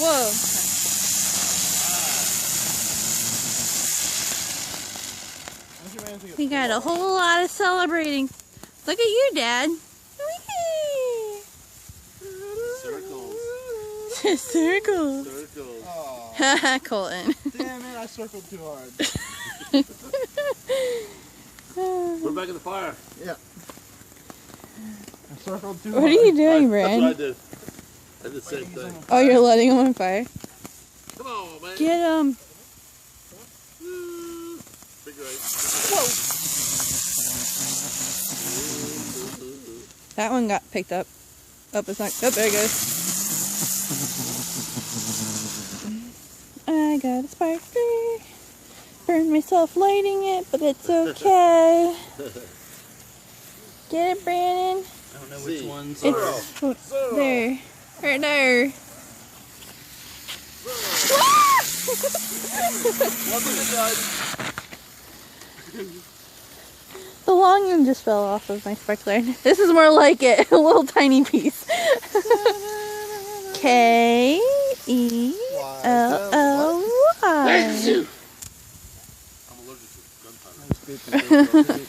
Whoa. We got a whole lot of celebrating. Look at you, Dad. Circles. Circles. Circles. Haha, Colton. Damn it, I circled too hard. Put it back in the fire. Yeah. I circled too What hard. are you doing, That's Brad? what I did. I did the same thing. Oh, you're letting him on fire? Come on, man. Get him. Figure eight. Whoa. That one got picked up. Oh, it's not. Oh, there it goes. I got a sparkler. Burned myself lighting it, but it's okay. Get it, Brandon? I don't know which ones It's are. there. Right there. The long end just fell off of my sparkler. This is more like it. A little tiny piece. K-E-L-L-Y. I'm allergic to gunpowder.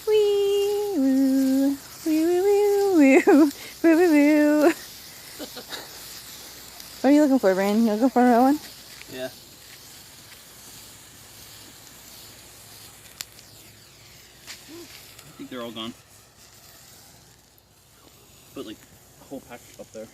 Wee woo. Wee woo woo woo. Woo woo woo. What are you looking for, Brandon? You looking for another one? Yeah. I think they're all gone. Put like a whole pack up there.